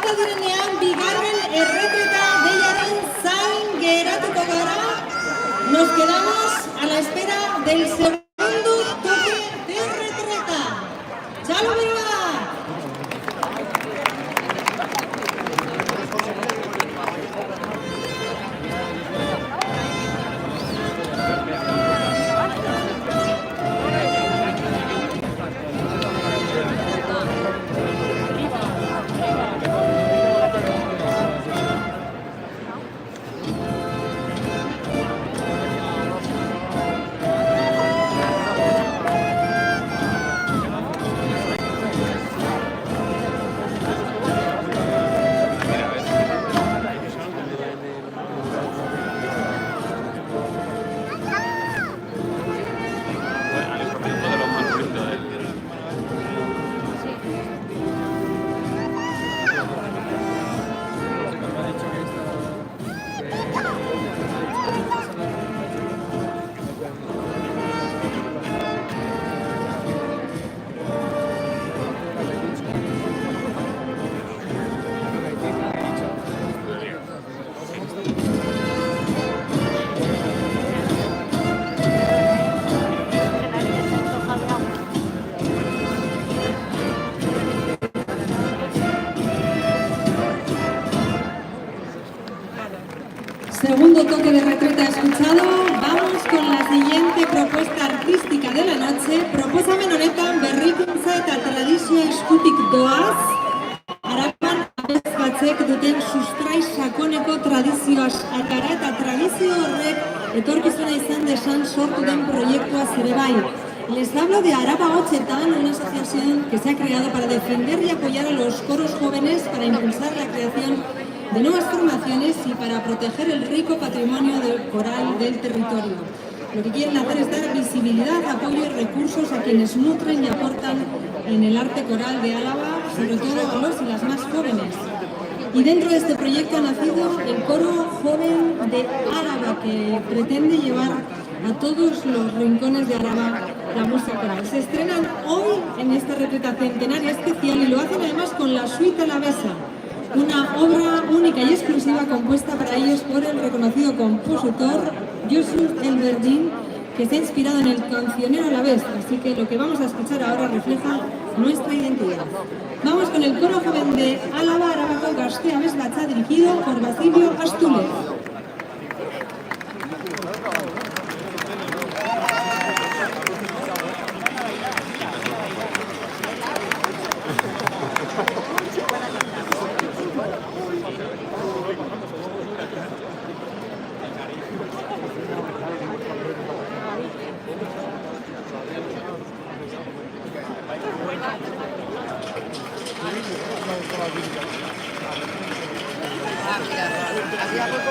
pasa direnean bigarren erretreta deiaren zain geratuko gara. Nos quedamos a la espera del segundo toque de retreta. ¡Chalo, viva! Segundo toque de retreta escuchado. Vamos con la siguiente propuesta artística de la noche. Proposamen honetan berrikuntza eta tradizioa eskutik doaz. Araban abez batzek duten sustrai sakoneko tradizioaz atara eta tradizio horrek etorkizuna izan desan sortu den proiektua ere bai. Les hablo de Araba Hotzetan, una asociación que se ha creado para defender y apoyar a los coros jóvenes para impulsar la creación de nuevas formaciones y para proteger el rico patrimonio del coral del territorio. Lo que quieren hacer es dar visibilidad, apoyo y recursos a quienes nutren y aportan en el arte coral de Álava, sobre todo a los y las más jóvenes. Y dentro de este proyecto ha nacido el Coro Joven de Álava, que pretende llevar a todos los rincones de Álava la música coral. Se estrenan hoy en esta retreta centenaria especial y lo hacen además con la Suite Alavesa, una obra única y exclusiva compuesta para ellos por el reconocido compositor Yusuf El Verdín, que se ha inspirado en el cancionero alavés, así que lo que vamos a escuchar ahora refleja nuestra identidad. Vamos con el Coro Joven de Álava, Arabako Gazte Abesbatza, dirigido por Basilio Astúlez. Había poco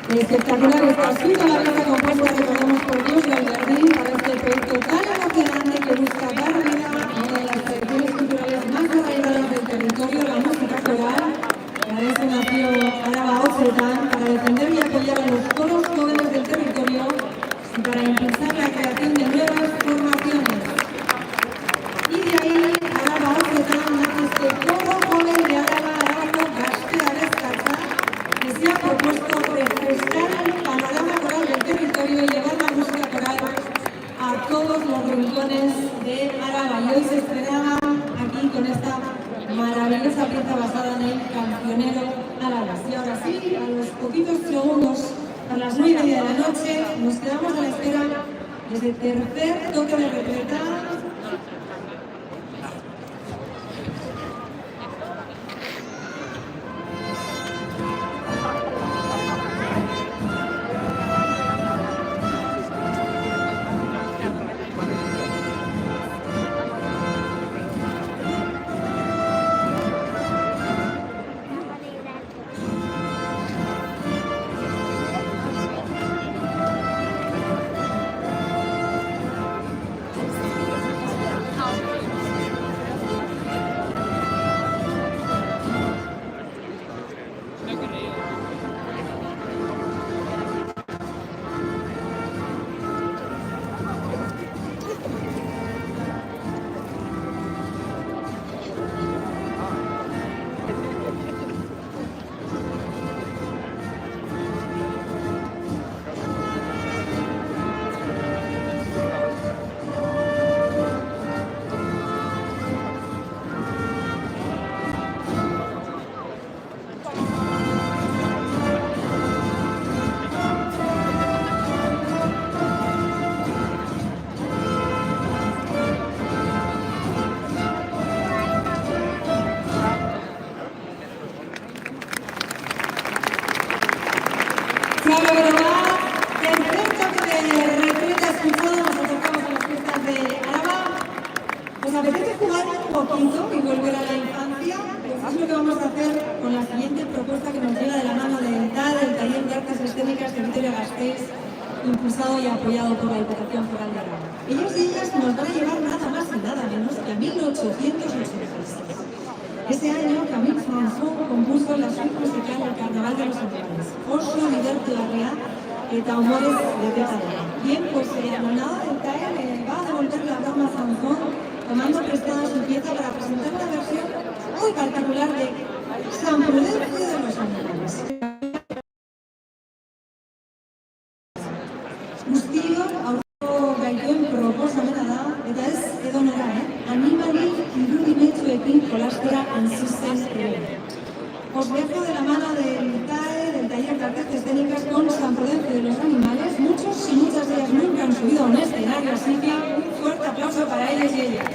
Espectacular está siendo la pieza compuesta, recordamos, por Dios Galdardín para este proyecto tan emocionante que busca dar vida a una de las tradiciones culturales más arraigadas del territorio, la música coral. Para eso nació Araba Outzetan, para defender y apoyar a los coros jóvenes del territorio y para impulsar la creación de nuevas formaciones. Y de ahí, Araba Outzetan nace este coro joven de Araba, Arabako Gaztea Descalza, que se ha propuesto refrescar el panorama coral del territorio y llevar la música coral a todos los rincones de Araba. Y hoy se estrenaba aquí con esta maravillosa pieza basada en el cancionero Araba. Y ahora sí, a los poquitos segundos, a las 9:30 de la noche, nos quedamos a la espera de ese tercer toque de retreta. Claro, pero va, tercer toque de retreta escuchado, nos acercamos a las fiestas de Araba. ¿Os apetece jugar un poquito y volver a la infancia? Pues es lo que vamos a hacer con la siguiente propuesta que nos llega de la mano del TAD, el Taller de Artes Escénicas de Vitoria-Gasteiz, impulsado y apoyado por la Diputación Foral de Araba. Ellos y ellas nos van a llevar nada más y nada menos que a 1886. Ese año, Camille François compuso la suite musical El Carnaval de los Animales, oso divertigarria eta humores de Tetarra. Bien, pues anonada del TAE va a devolver la broma a François, tomando prestada su pieza para presentar una versión muy particular de San Prudencio de los Animales. Guztiok aurreko gaituen proposamena da, eta ez edonora, animali irudimetsuekin jolastera ansisten ere. Os dejo de la mano del TAE, del Taller de Artes Escénicas, con San Prudencio de los Animales. Muchos y muchas de ellas nunca han subido a un escenario, así que un fuerte aplauso para ellos y ellas.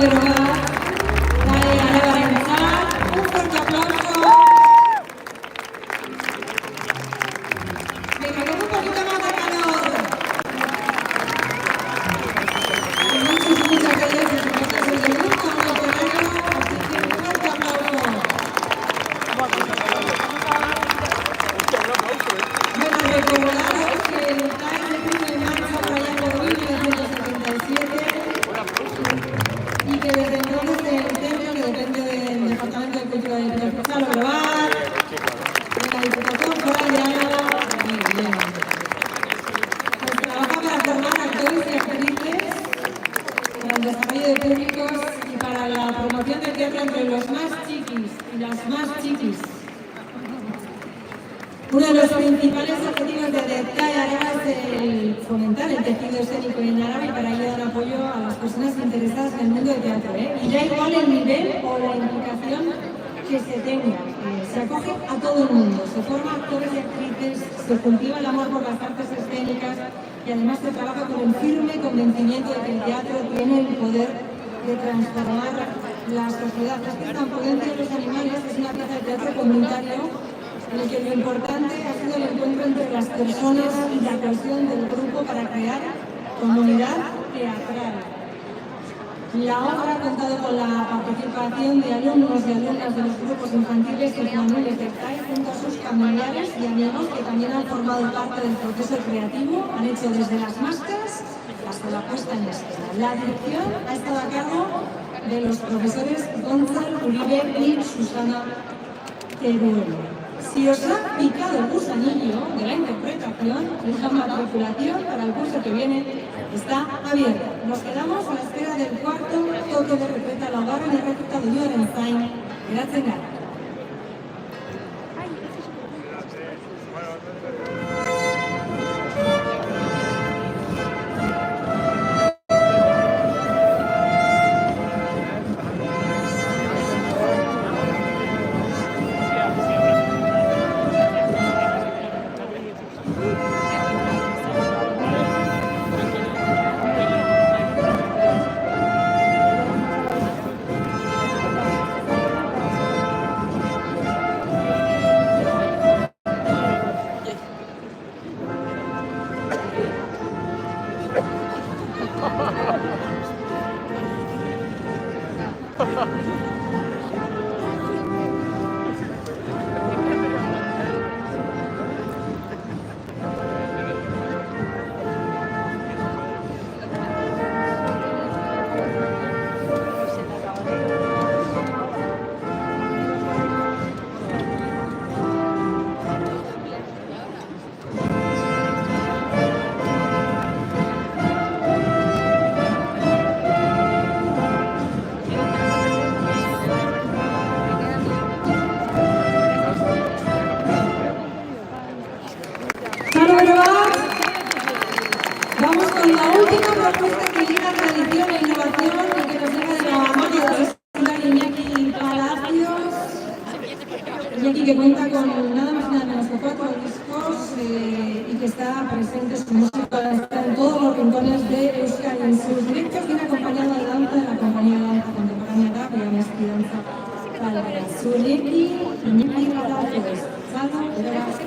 Berogat, Gai Arabarentzat, un fuerte aplauso. Venga, con un poquito más de calor. Muchas gracias por estar desde el grupo, en el terreno, así que un fuerte aplauso. Bueno, recordaros que el CAE se puso en marcha por allá por 1977 y que desde entonces el centro, que depende del Departamento de Cultura y Cultura Global, de la Diputación Foral de Álava, pues trabaja para formar actores y actrices, para el desarrollo de públicos y para la promoción del teatro entre los más chiquis y las más chiquis. Uno de los principales objetivos de CAE Araba es el fomentar el tejido escénico en Araba y para ello dar apoyo a las personas interesadas en el mundo del teatro. Y da igual el nivel o la implicación que se tenga. Se acoge a todo el mundo, se forma actores y actrices, se cultiva el amor por las artes escénicas y además se trabaja con el firme convencimiento de que el teatro tiene el poder de transformar la sociedad. Es que tan potente de los animales es una pieza de teatro comunitario en el que lo importante ha sido el encuentro entre las personas y la cohesión del grupo para crear comunidad teatral. La obra ha contado con la participación de alumnos y alumnas de los grupos infantiles y juveniles de CAE junto a sus familiares y amigos que también han formado parte del proceso creativo, han hecho desde las máscaras hasta la puesta en escena. La dirección ha estado a cargo de los profesores Gonzalo Uribe y Susana Teruel. Si os ha picado el gusanillo de la interpretación, la matriculación para el curso que viene está abierta. Nos quedamos a la espera del cuarto toque de retreta la hogar en el receta de Jorenstein. Gracias. Vamos con la última propuesta que liga tradición e innovación y que nos llega de la mano del profesor Iñaki Palacios. Iñaki que cuenta con nada más y nada menos que 4 discos y que está presente, su música está en todos los rincones de Euskadi. En sus directos viene acompañado de danza de la compañía de danza contemporánea Tapia, Mestre Danza Caldera. Zurekin, Iñaki Palacios. Salud, gracias.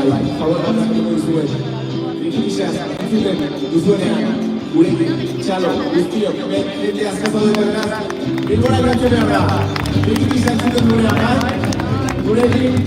bai, favor bat duzuen. Krisa entzuten duzuenean, gurekin txalo guztiok, jende askatu dut beraz, Bilbora iratxe behar da. Krisa entzuten duenean, gurekin,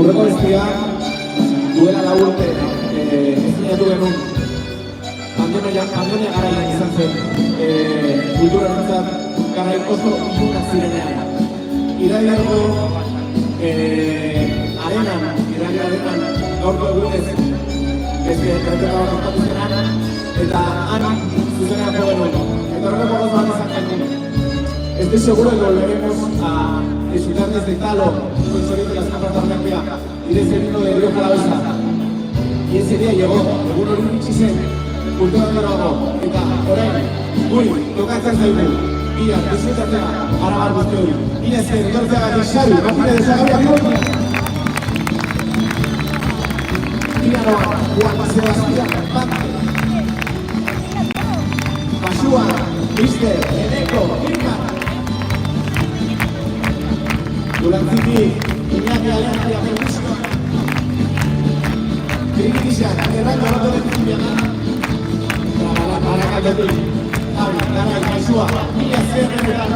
Urreko bestia, duela lau urte ezinatu genuen pandemia garaian izan zen kulturarentzat garai oso ilunak zirenean. Irailargo arenan gaurko egunez beste erretera bat ospatu zenan eta han zuzenean jo genuen. Eta horreko gozo bat izan genuen. Estoy seguro que volveremos a disfrutar de este talo con el sonido de las capas de Argentina y de ese vino de Río Calavesa. Y ese día llegó, egun hori itxizen, kultura dago, eta orain, guri, tokatzen zaigu, bila, disfrutatzea, arabar guzti hori. Bila esker, etortzeagatik Xabi, Martínez de Zagabria, Bigotia. Pianoa, Juan Sebastián Pante. Basua, Mister, Eneko, Irma. Durantziki, Iñaki Alergia, Ferguson. Kritisak, erraiko bato dentzibiana. Barakatatik, Javi, Garai, Maizua, mila zerrenetan.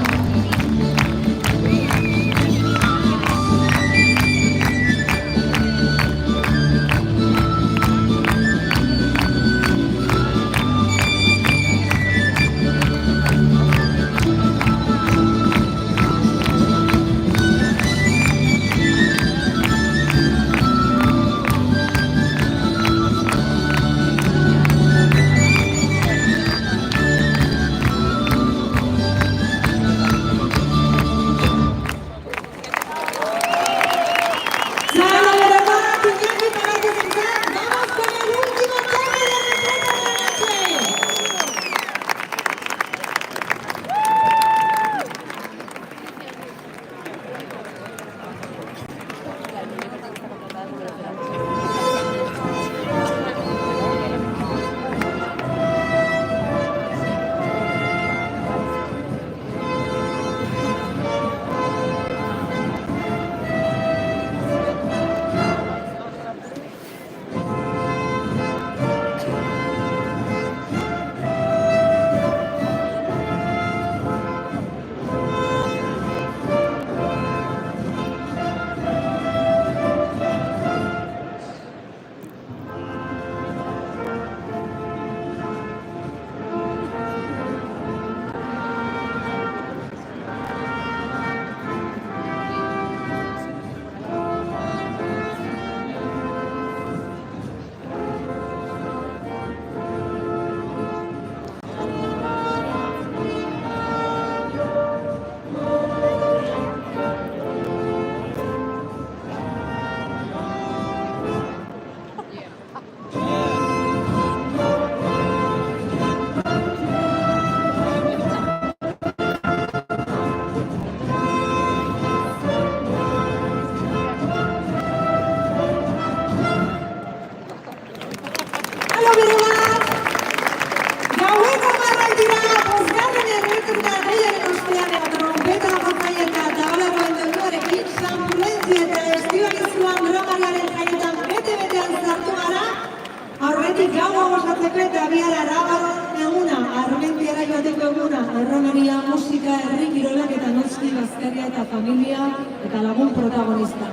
Erromeria, musika, herri kirolak eta noski bazkaria eta familia eta lagun protagonista.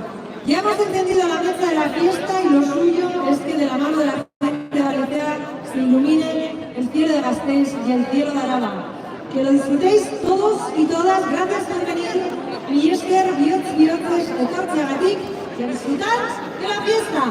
Ya hemos entendido la meta de la fiesta y lo suyo es que de la mano de la gente de Valencia se ilumine el cielo de Gasteiz y el cielo de Araba. Que lo disfrutéis todos y todas. Gracias por venir. Mi esker, bihotzez, etortzeagatik y a disfrutar de la fiesta.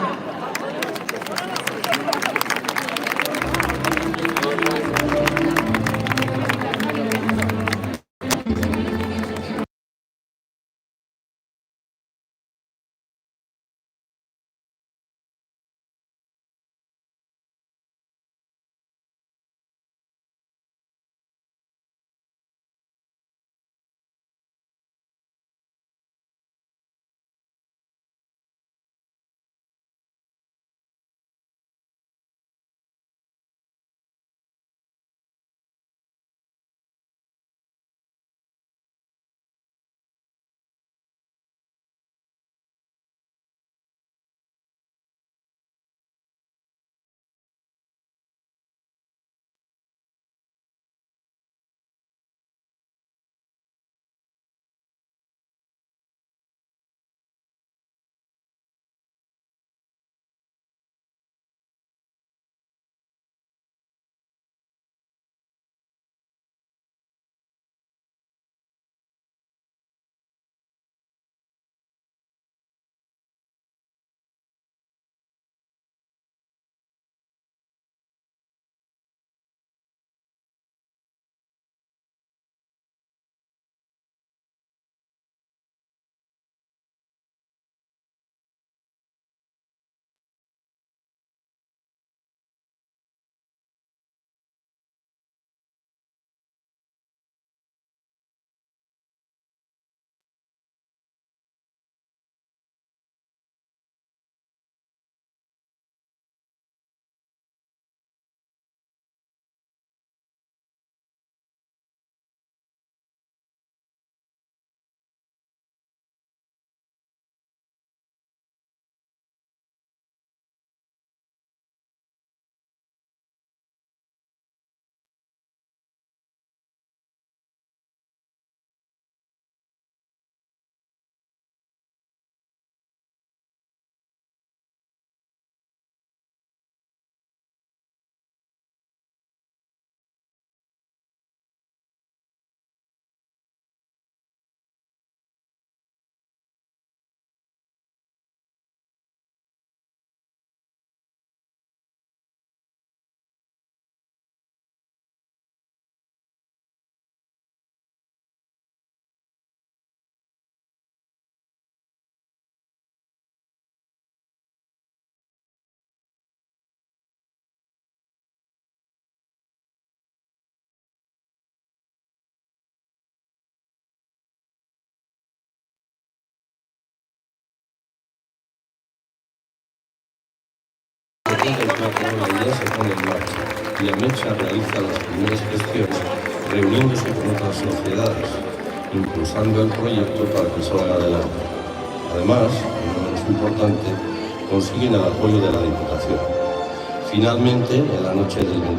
partir del 4 la idea se pone en marcha y Amecha realiza las primeras gestiones reuniéndose con otras sociedades, impulsando el proyecto para que salga adelante. Además, y no menos importante, consiguen el apoyo de la Diputación. Finalmente, en la noche del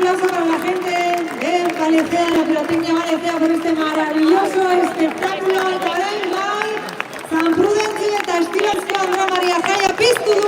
aplauso para la gente de Valecea, la pirotecnia Valecea, por este maravilloso espectáculo. Eta orain bai, San Prudentzia eta estilazko Andra Maria Jaia piztu du